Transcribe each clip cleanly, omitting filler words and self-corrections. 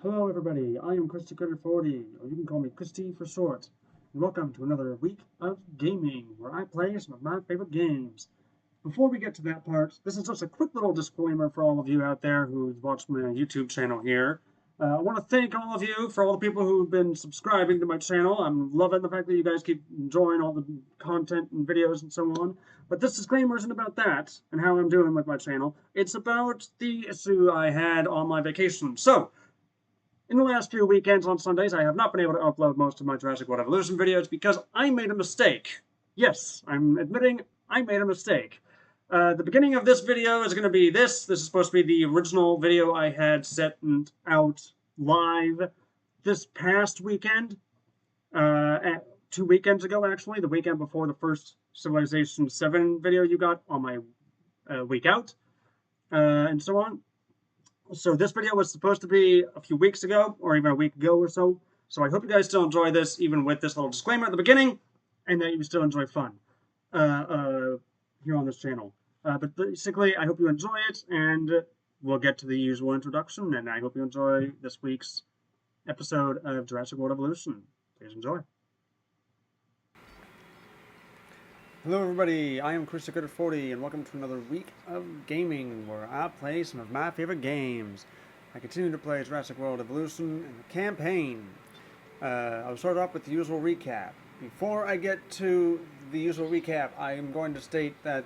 Hello everybody, I am Christy40, or you can call me Christy for short. And welcome to another week of gaming, where I play some of my favorite games. Before we get to that part, this is just a quick little disclaimer for all of you out there who watch my YouTube channel here. I want to thank all of you for all the people who've been subscribing to my channel. I'm loving the fact that you guys keep enjoying all the content and videos and so on. But this disclaimer isn't about that and how I'm doing with my channel. It's about the issue I had on my vacation. So, in the last few weekends on Sundays, I have not been able to upload most of my Jurassic World Evolution videos because I made a mistake. Yes, I'm admitting I made a mistake. The beginning of this video is going to be this. This is supposed to be the original video I had set out live this past weekend. 2 weekends ago, actually. The weekend before the first Civilization 7 video you got on my week out. And so on. So this video was supposed to be a few weeks ago, or even a week ago or so. So I hope you guys still enjoy this, even with this little disclaimer at the beginning, and that you still enjoy fun here on this channel. But basically, I hope you enjoy it, and we'll get to the usual introduction, and I hope you enjoy this week's episode of Jurassic World Evolution. Please enjoy. Hello everybody, I am Christy40, and welcome to another week of gaming, where I play some of my favorite games. I continue to play Jurassic World Evolution and the campaign. I'll start off with the usual recap. Before I get to the usual recap, I am going to state that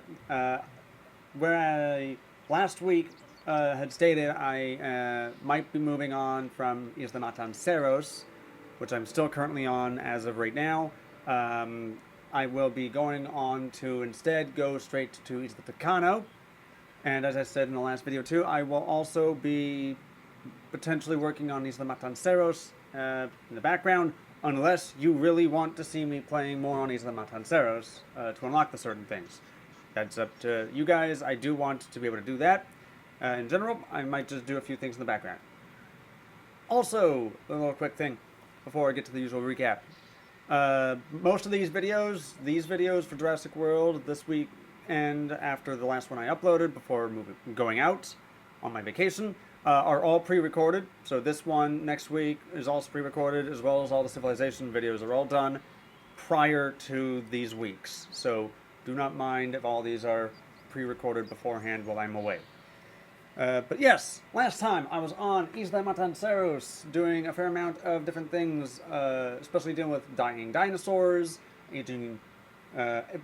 where I last week had stated I might be moving on from Isla Tacano, which I'm still currently on as of right now. I will be going on to instead go straight to Isla Tacano. And as I said in the last video too, I will also be potentially working on Isla Matanceros in the background, unless you really want to see me playing more on Isla Matanceros to unlock the certain things. That's up to you guys. I do want to be able to do that. In general, I might just do a few things in the background. Also, a little quick thing before I get to the usual recap. Most of these videos for Jurassic World this week and after the last one I uploaded before going out on my vacation, are all pre-recorded. So this one next week is also pre-recorded, as well as all the Civilization videos are all done prior to these weeks. So do not mind if all these are pre-recorded beforehand while I'm away. But yes, last time I was on Isla Matanceros doing a fair amount of different things, especially dealing with dying dinosaurs,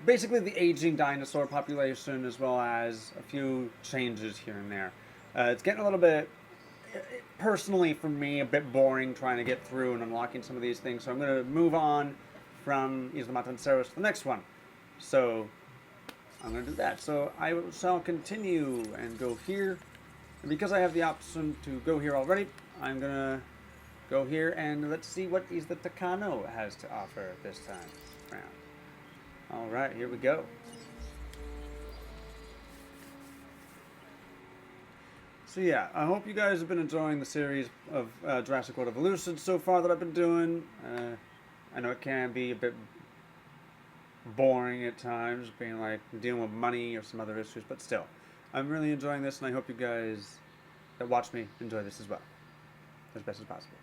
basically the aging dinosaur population, as well as a few changes here and there. It's getting a little bit, personally for me, a bit boring trying to get through and unlocking some of these things, so I'm going to move on from Isla Matanceros to the next one. So I'm going to do that. So I shall continue and go here. And because I have the option to go here already, I'm going to go here and let's see what Isla Tacano has to offer this time around. Alright, here we go. So yeah, I hope you guys have been enjoying the series of Jurassic World Evolution so far that I've been doing. I know it can be a bit boring at times, being like dealing with money or some other issues, but still, I'm really enjoying this, and I hope you guys that watch me enjoy this as well, as best as possible.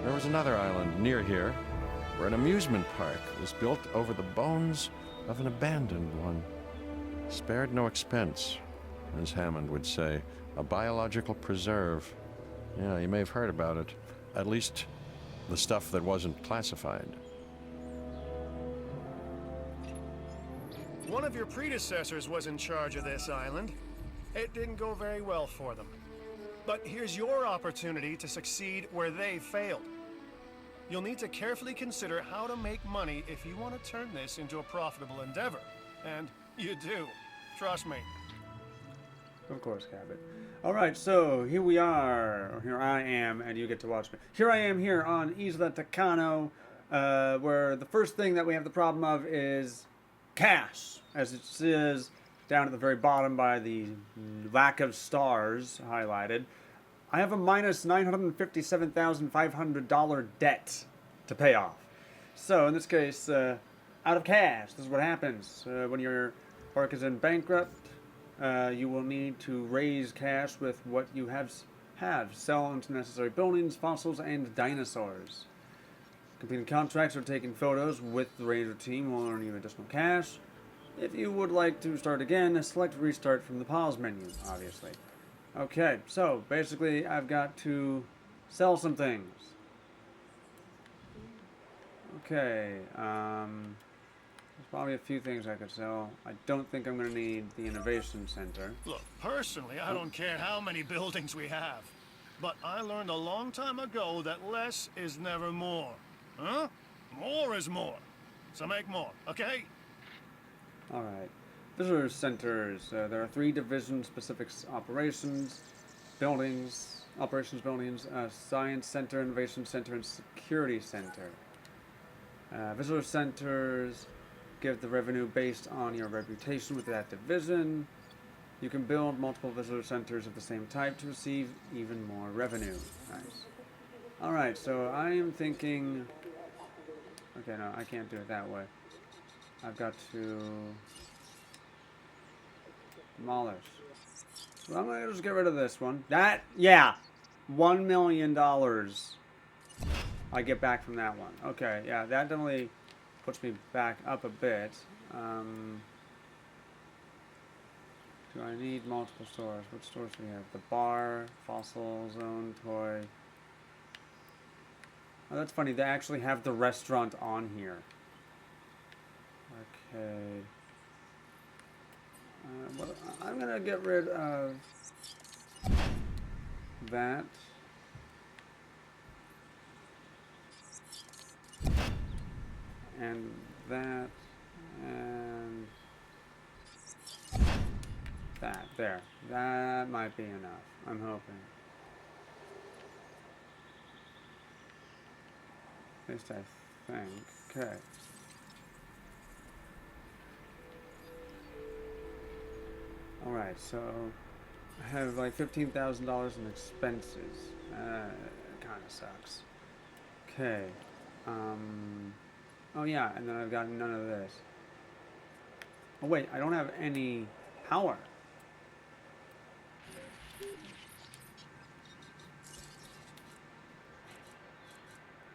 There was another island near here, where an amusement park was built over the bones of an abandoned one. Spared no expense, as Hammond would say. A biological preserve. Yeah, you may have heard about it. At least the stuff that wasn't classified. One of your predecessors was in charge of this island. It didn't go very well for them. But here's your opportunity to succeed where they failed. You'll need to carefully consider how to make money if you want to turn this into a profitable endeavor. And you do. Trust me. Of course, Cabot. Alright, so here we are, or here I am, and you get to watch me. Here I am here on Isla Tacano, where the first thing that we have the problem of is cash, as it says down at the very bottom by the lack of stars highlighted. I have a minus $957,500 debt to pay off. So in this case, out of cash. This is what happens when your park is in bankrupt. You will need to raise cash with what you have. Sell into necessary buildings, fossils, and dinosaurs. Completing contracts or taking photos with the ranger team will earn you additional cash. If you would like to start again, select restart from the pause menu, obviously. Okay, so basically I've got to sell some things. Okay, there's probably a few things I could sell. I don't think I'm going to need the Innovation Center. Look, personally, I don't care how many buildings we have. But I learned a long time ago that less is never more. Huh? More is more. So make more, okay? Alright. Visitor centers. There are 3 division-specific operations buildings, Science Center, Innovation Center, and Security Center. Visitor centers give the revenue based on your reputation with that division. You can build multiple visitor centers of the same type to receive even more revenue. Nice. Alright, so I am thinking... Okay, no, I can't do it that way. I've got to... demolish. So I'm gonna just get rid of this one. That, yeah! $1 million I get back from that one. Okay, yeah, that definitely puts me back up a bit. Do I need multiple stores? What stores do we have? The bar, fossil zone, toy. Oh, that's funny. They actually have the restaurant on here. Okay. I'm gonna get rid of that. And that. And that. There. That might be enough. I'm hoping. At least I think. Okay. Alright, so I have like $15,000 in expenses. It kind of sucks. Okay. Oh yeah, and then I've got none of this. Oh wait, I don't have any power.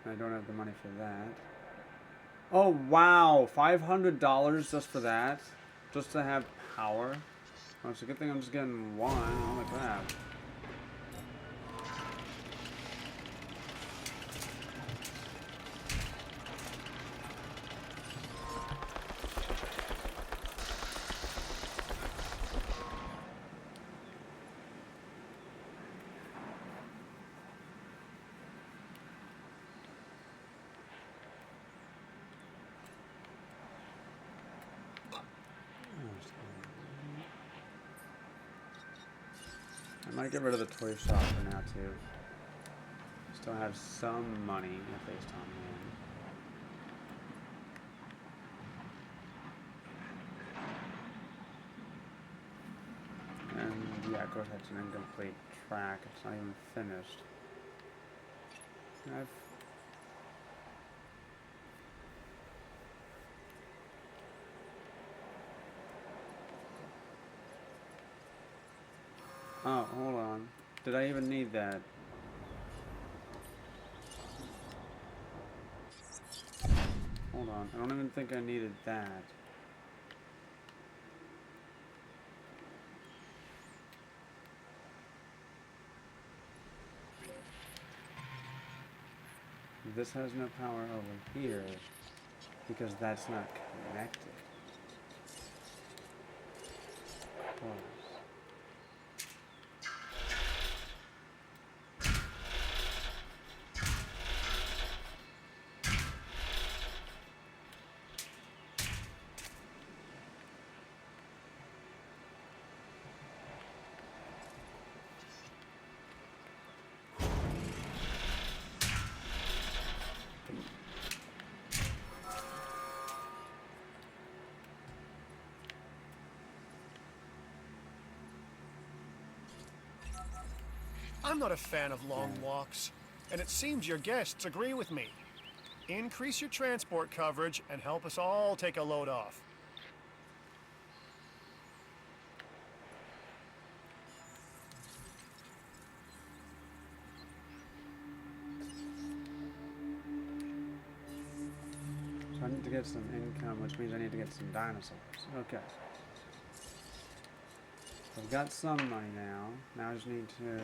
I don't have the money for that. Oh wow, $500 just for that? Just to have power? Well, it's a good thing I'm just getting one. Holy crap. I might get rid of the toy shop for now too. Still have some money based on land. And yeah, of course that's an incomplete track. It's not even finished. Oh, hold on. Did I even need that? Hold on. I don't even think I needed that. This has no power over here because that's not connected. Of course. I'm not a fan of long walks, and it seems your guests agree with me. increase your transport coverage and help us all take a load off. So I need to get some income, which means I need to get some dinosaurs. Okay. So I've got some money now. Now I just need to...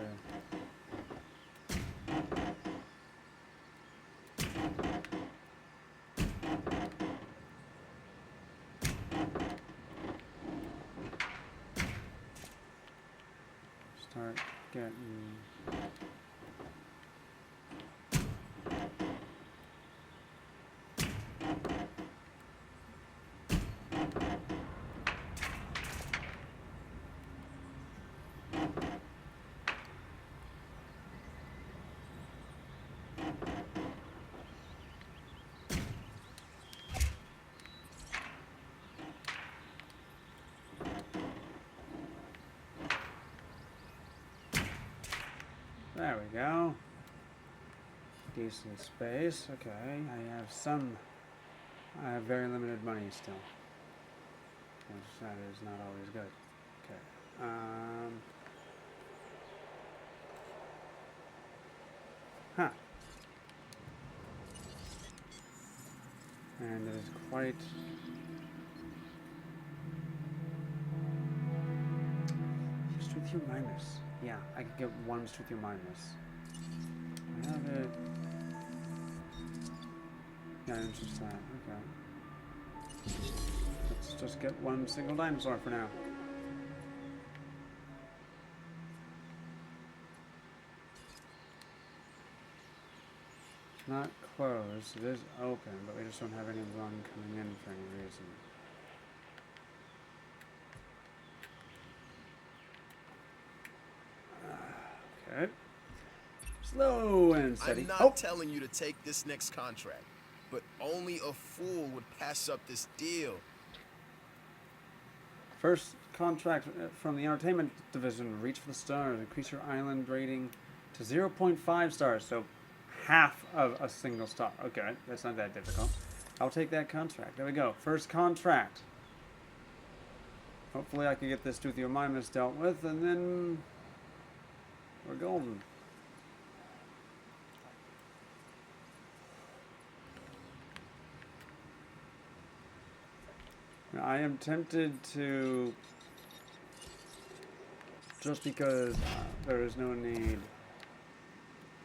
start getting... There we go. Decent space. Okay, I have very limited money still. Which that is not always good. Okay. Huh. And it is quite... Struthio minus. Yeah, I could get one Struthio minus. I have it. Yeah, it's just that. Okay. Let's just get one single dinosaur for now. It's not closed. It is open, but we just don't have anyone coming in for any reason. Okay. Slow and steady. I'm not telling you to take this next contract, but only a fool would pass up this deal. First contract from the entertainment division. Reach for the stars. Increase your island rating to 0.5 stars. So half of a single star. Okay, that's not that difficult. I'll take that contract. There we go. First contract. Hopefully I can get this Struthio minus dealt with, and then we're golden. Now, I am tempted to, just because there is no need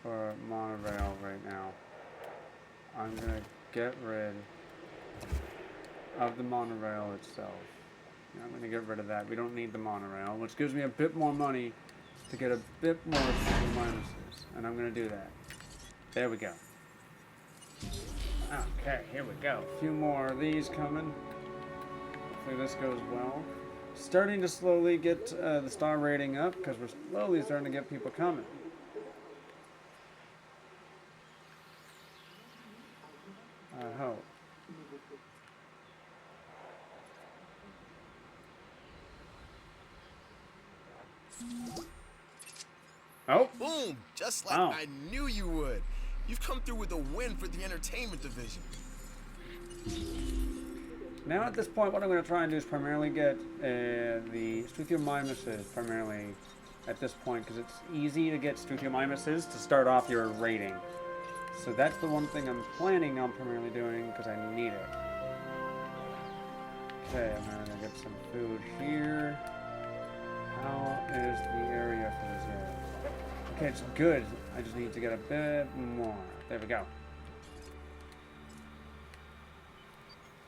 for monorail right now, I'm going to get rid of the monorail itself. Yeah, I'm going to get rid of that. We don't need the monorail, which gives me a bit more money to get a bit more super minuses, and I'm going to do that. There we go. Okay, here we go. A few more of these coming. Hopefully this goes well. Starting to slowly get the star rating up, because we're slowly starting to get people coming. I hope. Oh! Boom! Just like I knew you would. You've come through with a win for the entertainment division. Now at this point, what I'm going to try and do is primarily get the Struthio minuses, primarily at this point, because it's easy to get Struthio minuses to start off your rating. So that's the one thing I'm planning on primarily doing, because I need it. Okay, I'm going to get some food here. How is the area for this area? Okay, it's good. I just need to get a bit more. There we go.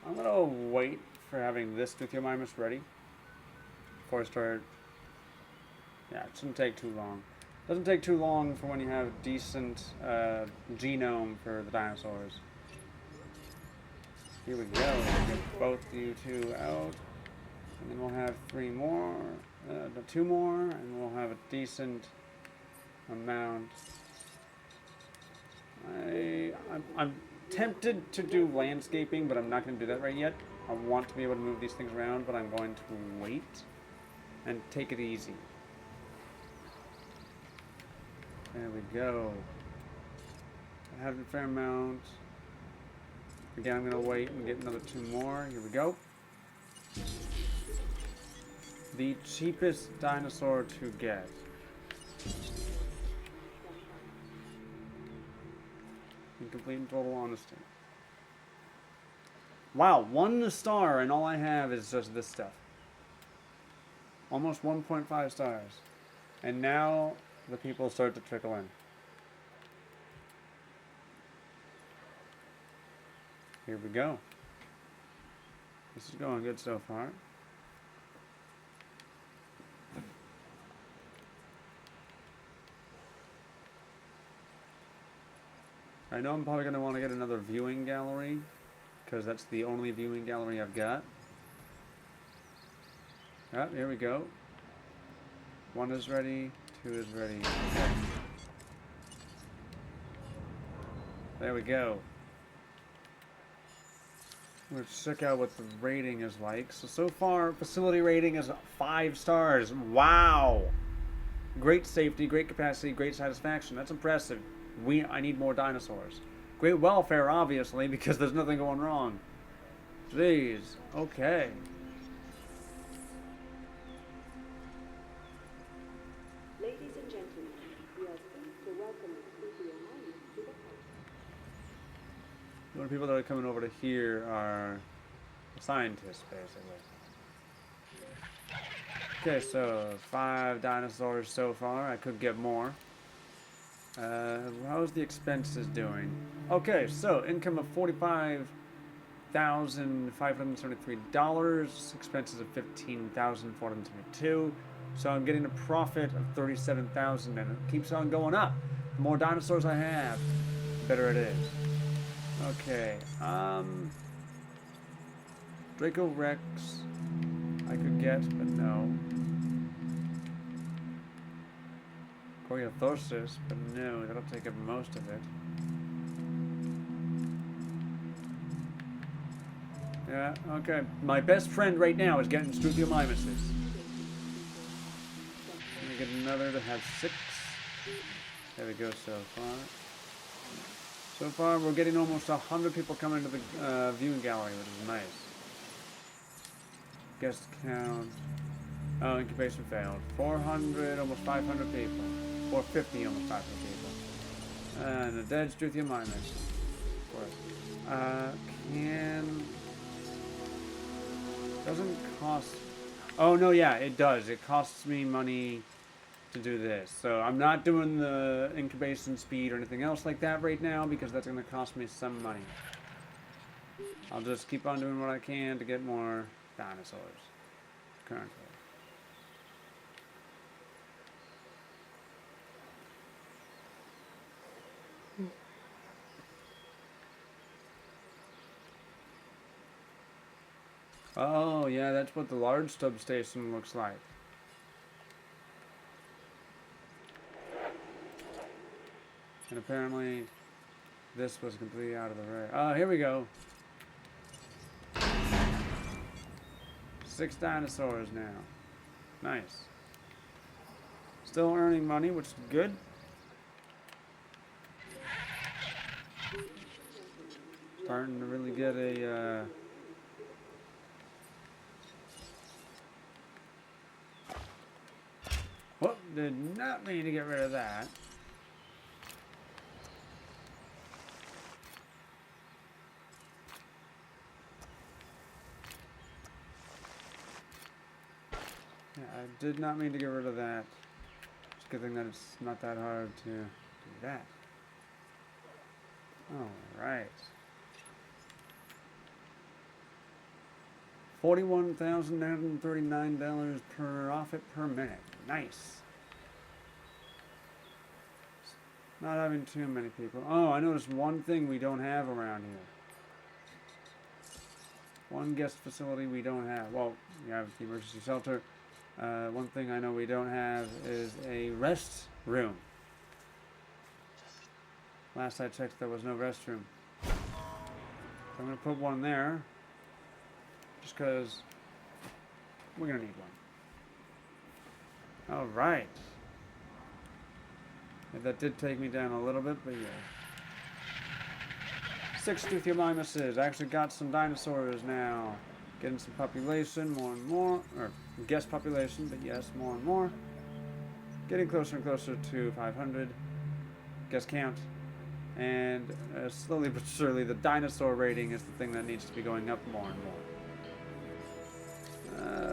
I'm going to wait for having this Struthio minus ready before I start. Yeah, it shouldn't take too long. It doesn't take too long for when you have decent genome for the dinosaurs. Here we go. Get both you two out. And then we'll have two more, and we'll have a decent amount. I'm tempted to do landscaping, but I'm not going to do that right yet. I want to be able to move these things around, but I'm going to wait and take it easy. There we go. I have a fair amount. Again, I'm going to wait and get another 2 more. Here we go. The cheapest dinosaur to get. In complete and total honesty. Wow, 1 star and all I have is just this stuff. Almost 1.5 stars. And now the people start to trickle in. Here we go. This is going good so far. I know I'm probably going to want to get another viewing gallery, because that's the only viewing gallery I've got. Ah, here we go. 1 is ready, 2 is ready. Okay. There we go. Let's check out what the rating is like. So far, facility rating is 5 stars. Wow! Great safety, great capacity, great satisfaction. That's impressive. I need more dinosaurs. Great welfare, obviously, because there's nothing going wrong. Jeez. Okay. Ladies and gentlemen, we are pleased to welcome Studio Highness to the park. The only people that are coming over to here are scientists, basically. Okay, so 5 dinosaurs so far. I could get more. How's the expenses doing? Okay, so income of $45,573. Expenses of $15,472. So I'm getting a profit of $37,000, and it keeps on going up. The more dinosaurs I have, the better it is. Okay, Draco Rex I could get, but no. Corythorsis, but no, that'll take up most of it. Yeah, okay. My best friend right now is getting Struthiomimuses. Let me get another to have 6. There we go so far. So far, we're getting almost 100 people coming to the viewing gallery, which is nice. Guest count. Oh, incubation failed. 400, almost 500 people. 450, almost 500 people. And a dead Struthiomimus. Of course. Doesn't cost... Oh, no, yeah, it does. It costs me money to do this. So I'm not doing the incubation speed or anything else like that right now because that's going to cost me some money. I'll just keep on doing what I can to get more dinosaurs currently. Oh, yeah, that's what the large substation looks like. And apparently, this was completely out of the way. Oh, here we go. 6 dinosaurs now. Nice. Still earning money, which is good. Starting to really get a... Whoop, did not mean to get rid of that. Yeah, I did not mean to get rid of that. It's a good thing that it's not that hard to do that. Alright. $41,939 profit per minute. Nice. Not having too many people. Oh, I noticed one thing we don't have around here. One guest facility we don't have. Well, we have the emergency shelter. One thing I know we don't have is a rest room. Last I checked, there was no restroom. So I'm going to put one there. Just because we're going to need one. Alright. Yeah, that did take me down a little bit, but yeah. 6 Duthiomimuses. I actually got some dinosaurs now. Getting some population, more and more. Or guess population, but yes, more and more. Getting closer and closer to 500. Guess count. And slowly but surely, the dinosaur rating is the thing that needs to be going up more and more.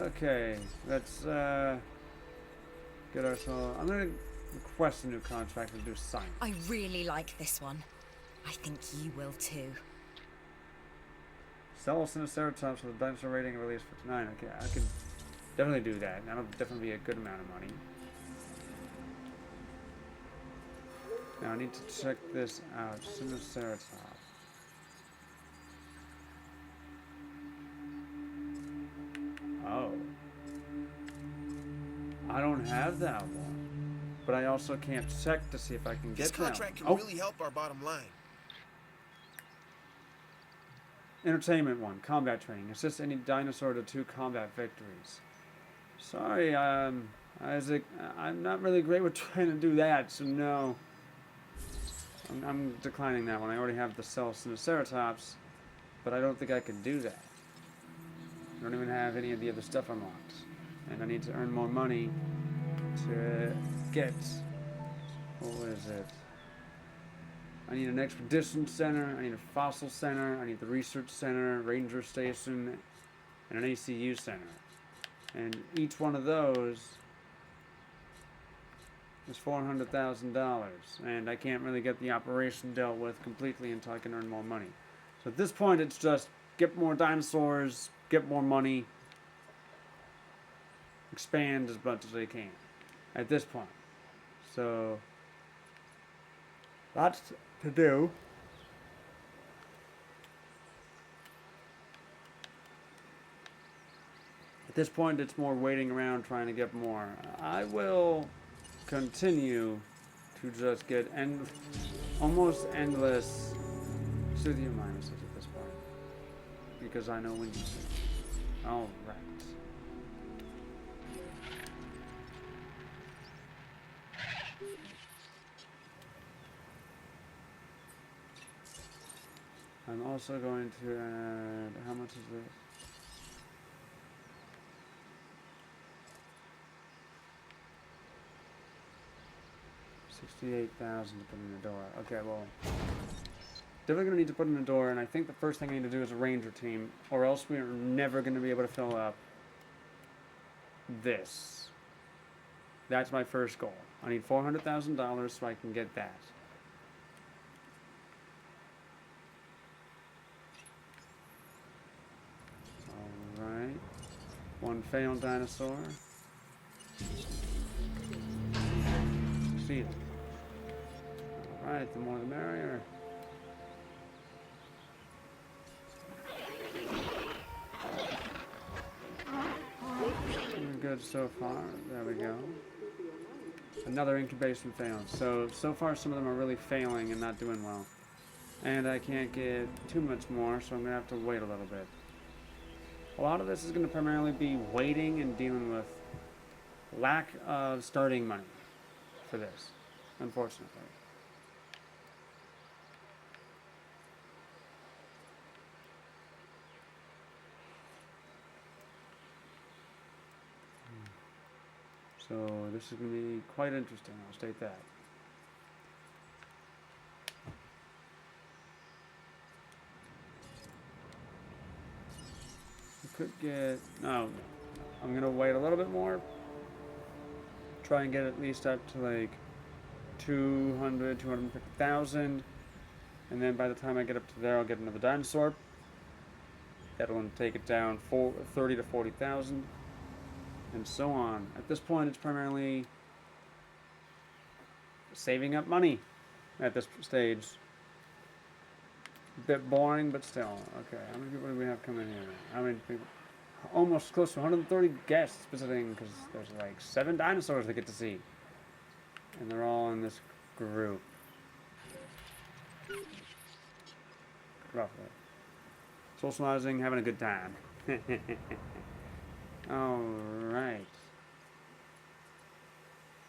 Okay, let's get ourselves. I'm gonna request a new contract to do science. I really like this one. I think you will too. Sell Sinoceratops with a dinosaur rating released for tonight. Okay, I could definitely do that. That'll definitely be a good amount of money. Now I need to check this out. Sinoceratops. Oh. I don't have that one. But I also can't check to see if I can get This that one. contract can Oh, really help our bottom line. entertainment one. Combat training. Assist any dinosaur to 2 combat victories. Sorry, Isaac. I'm not really great with trying to do that, so no. I'm declining that one. I already have the Cell Sinoceratops, but I don't think I can do that. I don't even have any of the other stuff unlocked. And I need to earn more money to get... What is it? I need an expedition center, I need a fossil center, I need the research center, ranger station, and an ACU center. And each one of those is $400,000, and I can't really get the operation dealt with completely until I can earn more money. So at this point, it's just get more dinosaurs, get more money, expand as much as I can. At this point, so lots to do. At this point, it's more waiting around trying to get more. I will continue to just get almost endless Duthiomimuses at this point, because I know we need to. All right. I'm also going to add, how much is this? $68,000 to put in the door. Okay, well, definitely gonna need to put in the door, and I think the first thing I need to do is a ranger team, or else we are never gonna be able to fill up this. That's my first goal. I need $400,000 so I can get that. Alright. One failed dinosaur. Succeeded. Alright, the more the merrier. We're good so far. There we go. Another incubation failed. So far some of them are really failing and not doing well. And I can't get too much more, so I'm going to have to wait a little bit. A lot of this is going to primarily be waiting and dealing with lack of starting money for this, unfortunately. So this is going to be quite interesting, I'll state that. Could get, no, I'm going to wait a little bit more. Try and get at least up to like 250,000. And then by the time I get up to there, I'll get another dinosaur. That'll take it down 30 to 40,000. And so on. At this point, it's primarily saving up money at this stage. A bit boring, but still. Okay, how many people do we have coming here? How many people? Almost close to 130 guests visiting, because there's like 7 dinosaurs to get to see. And they're all in this group. Roughly. Socializing, having a good time. Alright.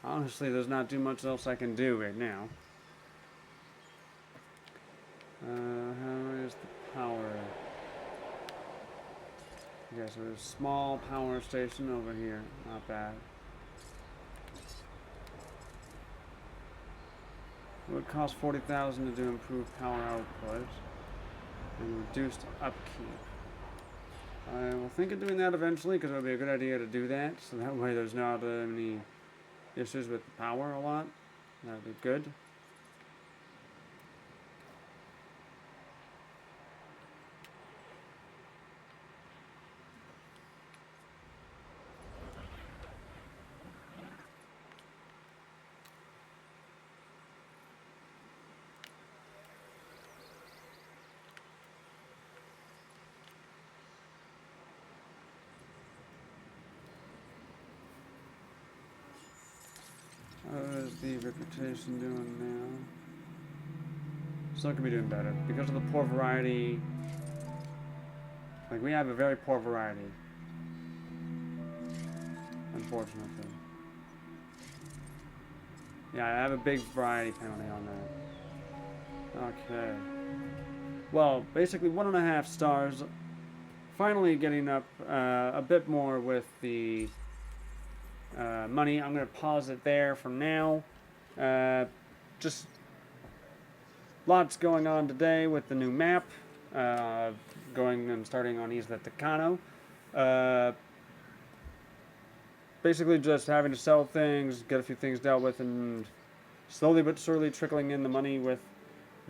Honestly, there's not too much else I can do right now. How many Okay, so there's a small power station over here. Not bad. It would cost 40,000 to do improved power output and reduced upkeep. I will think of doing that eventually because it would be a good idea to do that, so that way there's not any issues with the power a lot. That would be good. How is the reputation doing now? Still could be doing better. Because of the poor variety. Like, we have a very poor variety. Unfortunately. Yeah, I have a big variety penalty on that. Okay. Well, basically 1.5 stars. Finally getting up a bit more with the money. I'm going to pause it there for now. Just lots going on today with the new map. Going and starting on Isla Tacano. Basically just having to sell things, get a few things dealt with, and slowly but surely trickling in the money with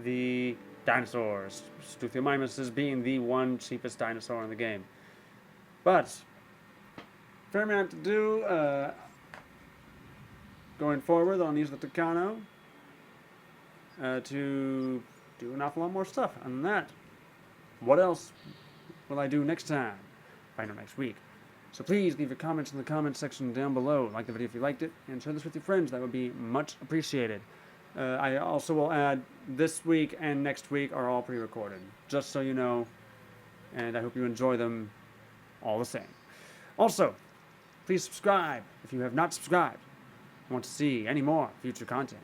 the dinosaurs. Stuthiomymus being the one cheapest dinosaur in the game. But fair amount to do going forward on Isla Tacano to do an awful lot more stuff. And that, what else will I do next time? Find out next week. So please leave your comments in the comments section down below. Like the video if you liked it, and share this with your friends. That would be much appreciated. I also will add this week and next week are all pre-recorded, just so you know, and I hope you enjoy them all the same. Also, please subscribe if you have not subscribed and want to see any more future content.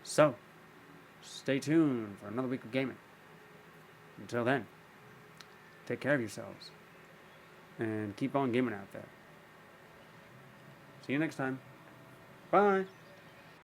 So, stay tuned for another week of gaming. Until then, take care of yourselves and keep on gaming out there. See you next time. Bye.